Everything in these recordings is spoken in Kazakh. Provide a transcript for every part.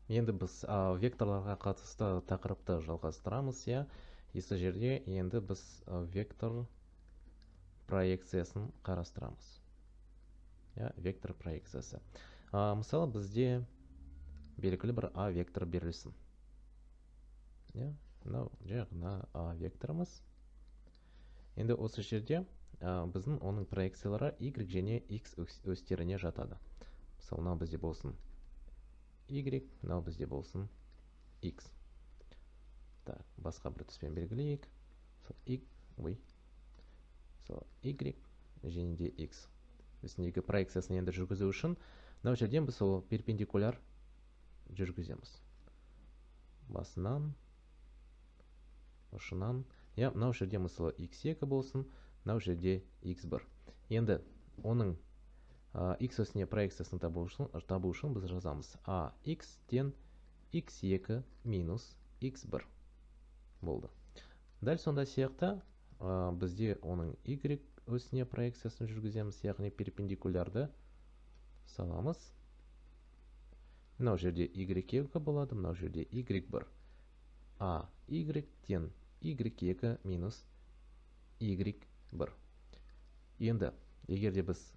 Енді біз векторларға қатысты тақырыпты жалғастырамыз, иә. Осы жерде енді біз вектор проекциясын қарастырамыз. Иә, вектор проекциясы. Мысалы, бізде белгілі бір А вектор берілсін. Иә, мынау жаңа А векторымыз. Енді осы жерде біздің оның проекциялары Y және X осьтеріне жатады. Мысалы, мынау бізде болсын Y, мынау бізде болсын X. Так, басқа бір түспен белгілейік. Y және де X. Үстіндегі проекциясын енді жүргізу үшін, мынау жерден біз ол перпендикуляр жүргіземіз. Басынан, ұшынан. Я, мынау жерде мысалы X2 болсын, мынау жерде X1. Енді оның X осіне проекциясын табу үшін біз жазамыз AX тен X2 минус X1 болды. Дәл сонда сияқты бізде оның Y осіне проекциясын жүргіземіз, яғни перпендикулярды саламыз. Мынау жерде Y2 болады, мынау жерде Y1. Y тен Y2 минус Y1. Енді, егер де біз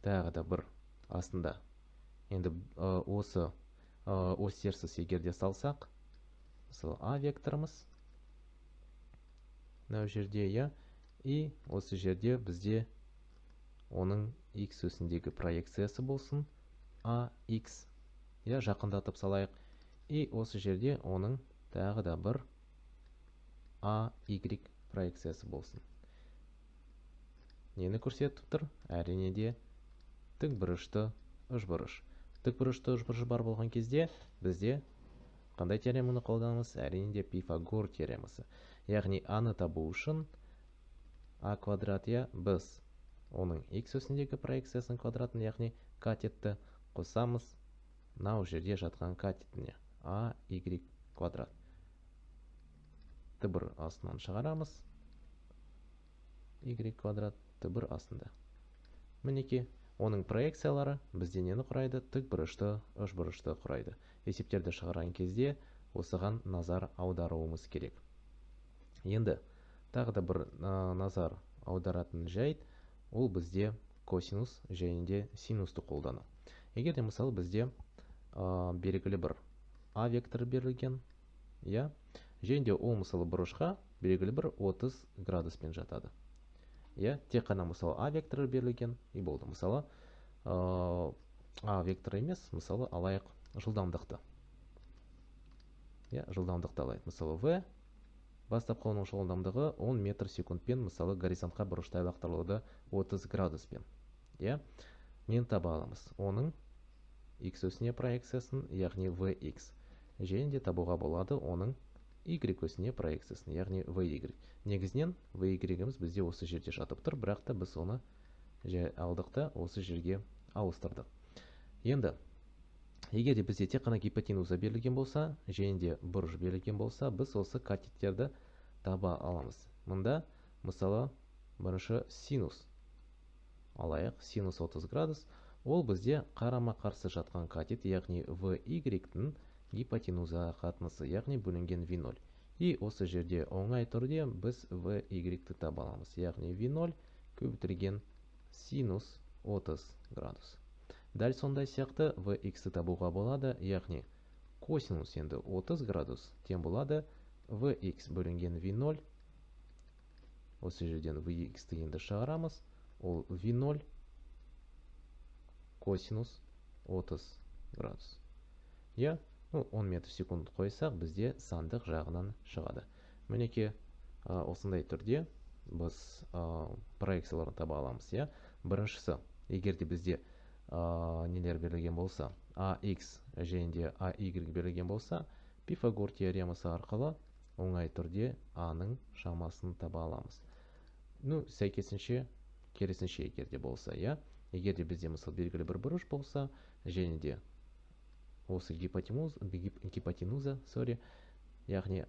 тағы да бір астында, енді осы осьтерсіз егер де салсақ, мысалы А векторымыз, мынау жерде, иә, и осы жерде бізде оның X осіндегі проекциясы болсын AX. Я, жақындатып салайық. И осы жерде оның тағы да бір AY проекциясы болсын. Нені көрсетіп тұр? Әрине де тікбұрышты үшбұрыш. Тікбұрышты үшбұрыш бар болған кезде бізде қандай теореманы қолданамыз? Әрине де Пифагор теоремасы. Яғни аны табу үшін А квадрат, я, біз оның X осіндегі проекциясының квадратын, яғни катетті қосамыз мынау жерде жатқан катетіне AY квадрат. Т1 астынан шығарамыз. Y квадрат Т1 астында. Мінеке, оның проекциялары бізде нені құрайды? Тікбұрышты үшбұрышты құрайды. Есептерді шығарған кезде осыған назар аударуымыз керек. Енді тағы да бір назар аударатын жайт, ол бізде косинус және де синусты қолдану. Егер де мысалы бізде белгілі бір А векторы берілген, иә, және де ол мысалы бұрышқа белгілі бір 30 градуспен жатады. Иә, тек қана мысалы А векторы берілген, и болды. Мысалы А векторы емес, мысалы алайық жылдамдықты. Иә, жылдамдықты алайық. Мысалы V бастапқы оның жылдамдығы 10 метр секундпен, мысалы горизонтқа бұрыштай лақтырылуды 30 градуспен. Иә, мен таба аламыз. Оның X осіне проекциясын, яғни VX. Және де табуға болады оның Y осіне проекциясын, яғни VY. Негізінен VY-іміз бізде осы жерде жатып тұр, бірақ та біз оны алдық та осы жерге ауыстырдық. Енді, егер де бізде тек қана гипотенуза берілген болса, және де бұрыш берілген болса, біз осы катеттерді таба аламыз. Мұнда, мысалы, бірінші синус алайық, синус 30 градус, ол бізде қарама қарсы жатқан катет, яғни VY-тің гипотенуза қатынасы, яғни бөлінген V0. И осы жерде оңай түрде біз VY-ті таба аламыз, яғни V0 көбейтілген синус 30 градус. Дәл сондай сияқты VX-ті табуға болады, яғни косинус енді 30 градус тең болады VX бөлінген V0. Осы жерден VX-ті енді шығарамыз, ол V0 косинус 30 градус. Я, 10 метр секунд қойсақ, бізде сандық жағынан шығады. Мінеке, осындай түрде біз проекцияларын таба аламыз. Біріншісі, егер де бізде нелер берілген болса, AX және де AY берілген болса, Пифагор теоремасы арқылы оңай түрде А-ның шамасын таба аламыз. Сәйкесінше, керісінше егер де болса, егер де бізде мысалы белгілі бір бұрыш болса, және де осы гипотенуза, яғни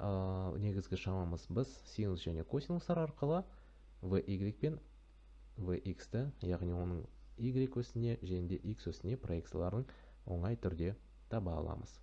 негізгі шамамыз біз синус және косинустар арқылы VY пен VX-ті, яғни оның Y осіне және де X осіне проекцияларын оңай түрде таба аламыз.